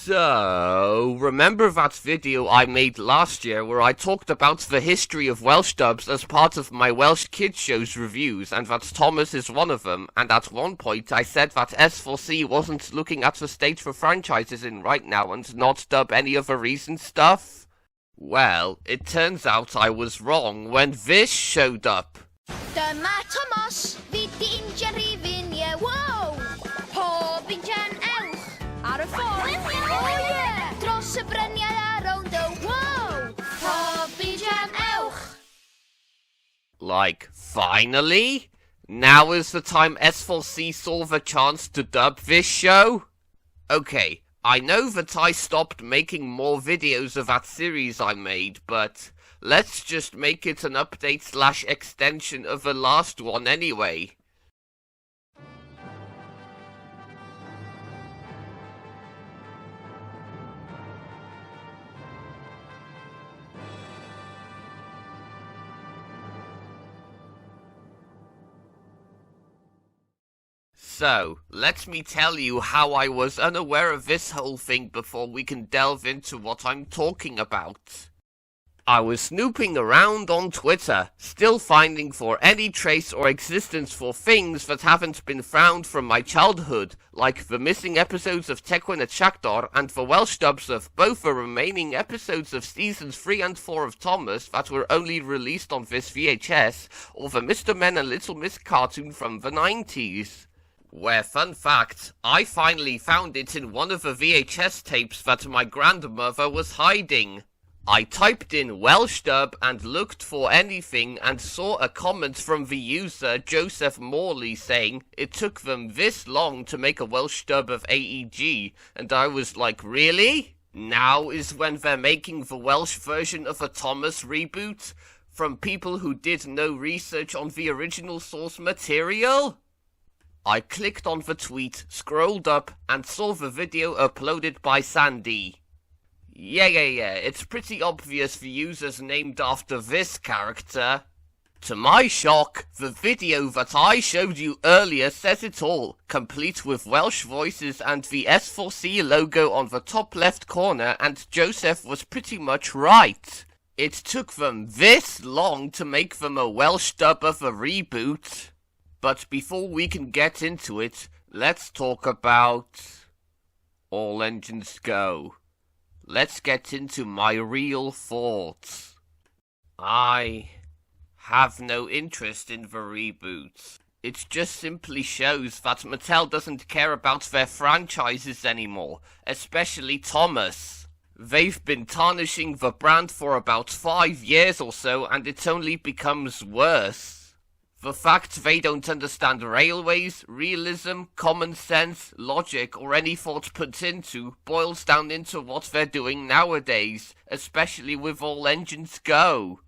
So, remember that video I made last year where I talked about the history of Welsh dubs as part of my Welsh kids shows reviews, and that Thomas is one of them, and at one point I said that S4C wasn't looking at the state the franchise is in right now and not dub any of the recent stuff? Well, it turns out I was wrong when this showed up. Dyma Thomas, VideoCorel Ifriendia, wow! Pob injan ewch ar y ffordd, oh yeah! Dros y bryniau a rownd y wow! Pob injan ewch! Like, finally? Now is the time S4C saw the chance to dub this show? Okay, I know that I stopped making more videos of that series I made, but let's just make it an update / extension of the last one anyway. So, let me tell you how I was unaware of this whole thing before we can delve into what I'm talking about. I was snooping around on Twitter, still finding for any trace or existence for things that haven't been found from my childhood, like the missing episodes of Tequin at Shaktor and the Welsh dubs of both the remaining episodes of seasons 3 and 4 of Thomas that were only released on this VHS, or the Mr. Men and Little Miss cartoon from the 90s. Where, fun fact, I finally found it in one of the VHS tapes that my grandmother was hiding. I typed in Welsh dub and looked for anything and saw a comment from the user Joseph Morley saying it took them this long to make a Welsh dub of AEG, and I was like, really? Now is when they're making the Welsh version of a Thomas reboot? From people who did no research on the original source material? I clicked on the tweet, scrolled up, and saw the video uploaded by Sandy. Yeah, it's pretty obvious the user's named after this character. To my shock, the video that I showed you earlier says it all, complete with Welsh voices and the S4C logo on the top left corner, and Joseph was pretty much right. It took them this long to make them a Welsh dub of a reboot. But before we can get into it, let's talk about All Engines Go. Let's get into my real thoughts. I have no interest in the reboots. It just simply shows that Mattel doesn't care about their franchises anymore, especially Thomas. They've been tarnishing the brand for about 5 years or so, and it only becomes worse. The fact they don't understand railways, realism, common sense, logic, or any thought put into boils down into what they're doing nowadays, especially with All Engines Go.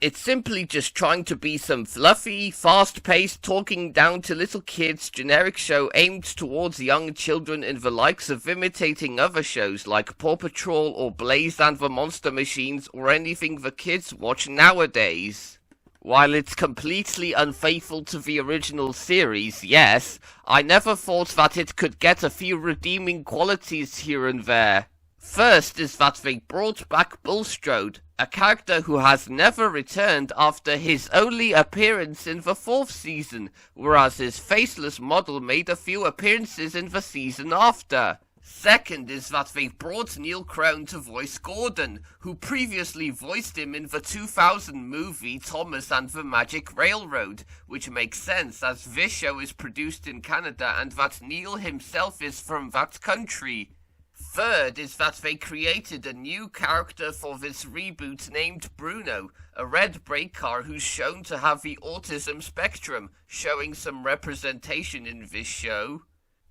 It's simply just trying to be some fluffy, fast-paced, talking down to little kids generic show aimed towards young children in the likes of imitating other shows like Paw Patrol or Blaze and the Monster Machines or anything the kids watch nowadays. While it's completely unfaithful to the original series, yes, I never thought that it could get a few redeeming qualities here and there. First is that they brought back Bulstrode, a character who has never returned after his only appearance in the 4th season, whereas his faceless model made a few appearances in the season after. Second is that they've brought Neil Crone to voice Gordon, who previously voiced him in the 2000 movie Thomas and the Magic Railroad, which makes sense as this show is produced in Canada and that Neil himself is from that country. Third is that they created a new character for this reboot named Bruno, a red brake car who's shown to have the autism spectrum, showing some representation in this show.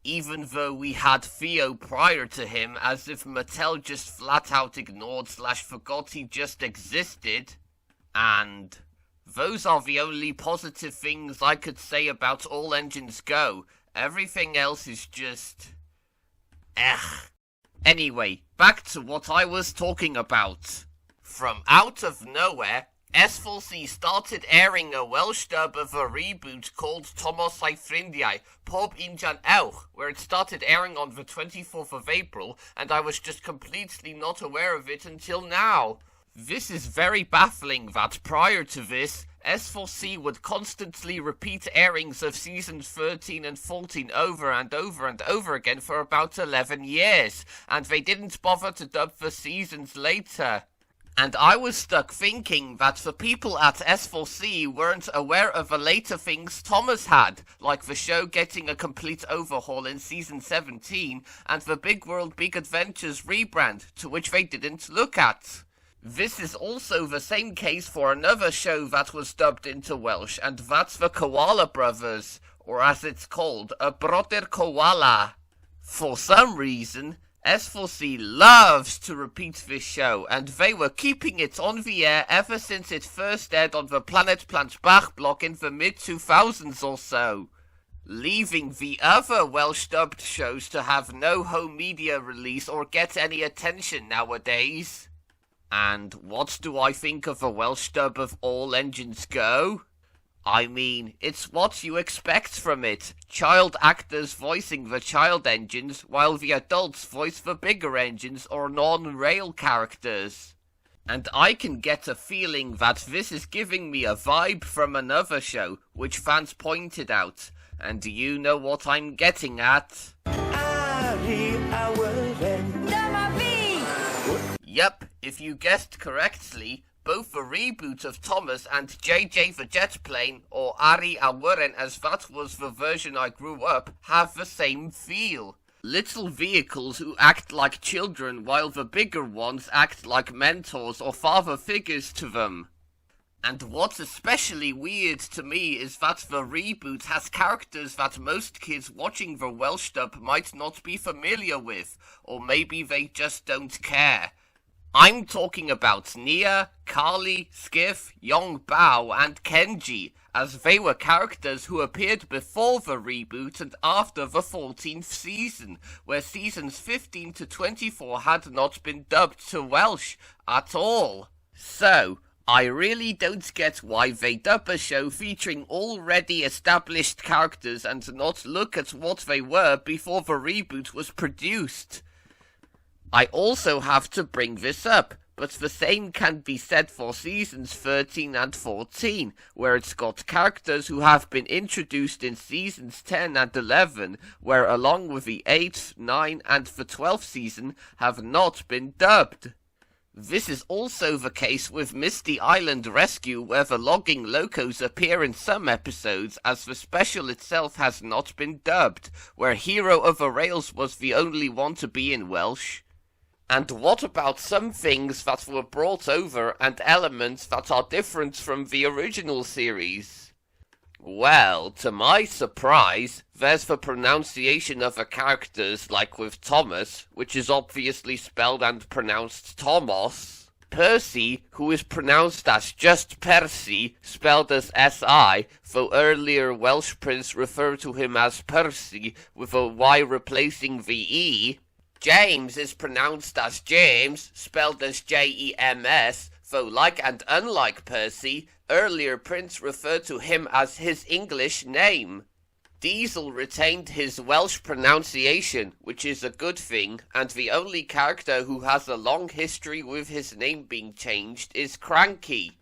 Even though we had Theo prior to him, as if Mattel just flat out ignored / forgot he just existed. And those are the only positive things I could say about All Engines Go. Everything else is just Anyway, back to what I was talking about. From out of nowhere, S4C started airing a Welsh dub of a reboot called Tomos Ifriendia, Pob Injan Ewch, where it started airing on the 24th of April, and I was just completely not aware of it until now. This is very baffling that prior to this, S4C would constantly repeat airings of seasons 13 and 14 over and over and over again for about 11 years, and they didn't bother to dub the seasons later. And I was stuck thinking that the people at S4C weren't aware of the later things Thomas had, like the show getting a complete overhaul in season 17, and the Big World Big Adventures rebrand, to which they didn't look at. This is also the same case for another show that was dubbed into Welsh, and that's the Koala Brothers, or as it's called, a Brodyr Koala. For some reason, S4C loves to repeat this show, and they were keeping it on the air ever since it first aired on the Planet Plant Bach block in the mid-2000s or so, leaving the other Welsh dubbed shows to have no home media release or get any attention nowadays. And what do I think of a Welsh dub of All Engines Go? I mean, it's what you expect from it. Child actors voicing the child engines, while the adults voice the bigger engines or non-rail characters. And I can get a feeling that this is giving me a vibe from another show, which fans pointed out. And do you know what I'm getting at? Yep, if you guessed correctly, both the reboot of Thomas and JJ the Jet Plane, or Ari Awyren as that was the version I grew up, have the same feel. Little vehicles who act like children while the bigger ones act like mentors or father figures to them. And what's especially weird to me is that the reboot has characters that most kids watching the Welsh dub might not be familiar with, or maybe they just don't care. I'm talking about Nia, Carly, Skiff, Yong Bao, and Kenji, as they were characters who appeared before the reboot and after the 14th season, where seasons 15 to 24 had not been dubbed to Welsh at all. So, I really don't get why they dub a show featuring already established characters and not look at what they were before the reboot was produced. I also have to bring this up, but the same can be said for seasons 13 and 14, where it's got characters who have been introduced in seasons 10 and 11, where along with the 8th, 9th and the 12th season have not been dubbed. This is also the case with Misty Island Rescue, where the logging locos appear in some episodes, as the special itself has not been dubbed, where Hero of the Rails was the only one to be in Welsh. And what about some things that were brought over and elements that are different from the original series? Well, to my surprise, there's the pronunciation of the characters, like with Thomas, which is obviously spelled and pronounced Tomos. Percy, who is pronounced as just Percy, spelled as S-I, though earlier Welsh prints refer to him as Percy, with a Y replacing the E. James is pronounced as James, spelled as J-E-M-S, though like and unlike Percy, earlier prints referred to him as his English name. Diesel retained his Welsh pronunciation, which is a good thing, and the only character who has a long history with his name being changed is Cranky.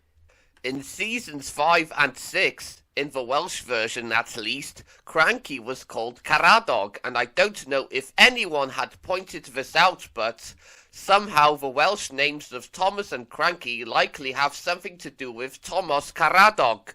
In seasons 5 and 6, in the Welsh version at least, Cranky was called Caradog, and I don't know if anyone had pointed this out, but somehow the Welsh names of Thomas and Cranky likely have something to do with Tomos Caradog,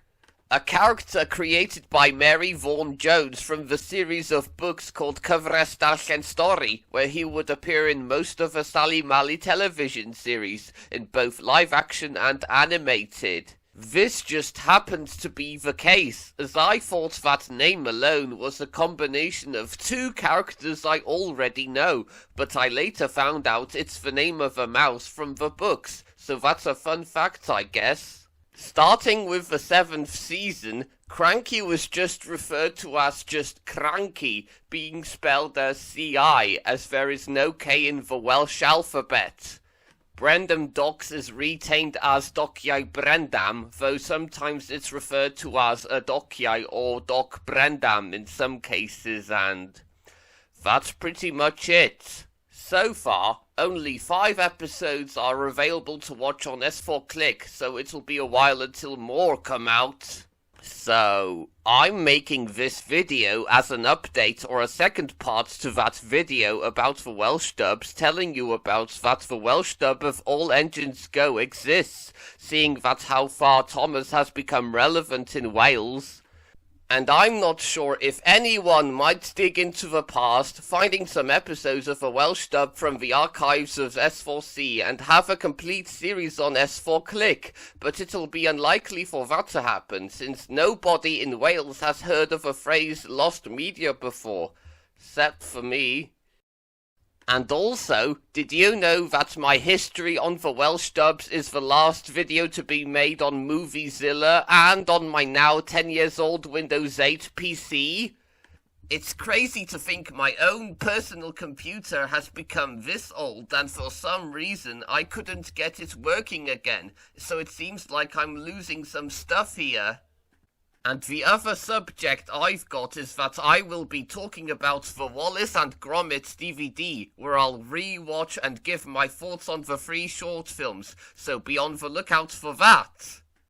a character created by Mary Vaughan Jones from the series of books called Cyfres Darllen Stori, where he would appear in most of the Sally Mally television series, in both live action and animated. This just happened to be the case, as I thought that name alone was a combination of two characters I already know, but I later found out it's the name of a mouse from the books, so that's a fun fact, I guess. Starting with the 7th season, Cranky was just referred to as just Cranky, being spelled as C-I, as there is no K in the Welsh alphabet. Brendam Docks is retained as Dockyau Brendam, though sometimes it's referred to as a Dockyau or Doc Brendam in some cases, and that's pretty much it. So far, only 5 episodes are available to watch on S4 Click, so it'll be a while until more come out. So, I'm making this video as an update or a second part to that video about the Welsh dubs, telling you about that the Welsh dub of All Engines Go exists, seeing that how far Thomas has become relevant in Wales. And I'm not sure if anyone might dig into the past, finding some episodes of a Welsh dub from the archives of S4C and have a complete series on S4 Click, but it'll be unlikely for that to happen, since nobody in Wales has heard of the phrase lost media before, except for me. And also, did you know that my history on the Welsh dubs is the last video to be made on Moviezilla and on my now 10 years old Windows 8 PC? It's crazy to think my own personal computer has become this old and for some reason I couldn't get it working again, so it seems like I'm losing some stuff here. And the other subject I've got is that I will be talking about the Wallace and Gromit DVD, where I'll re-watch and give my thoughts on the 3 short films, so be on the lookout for that.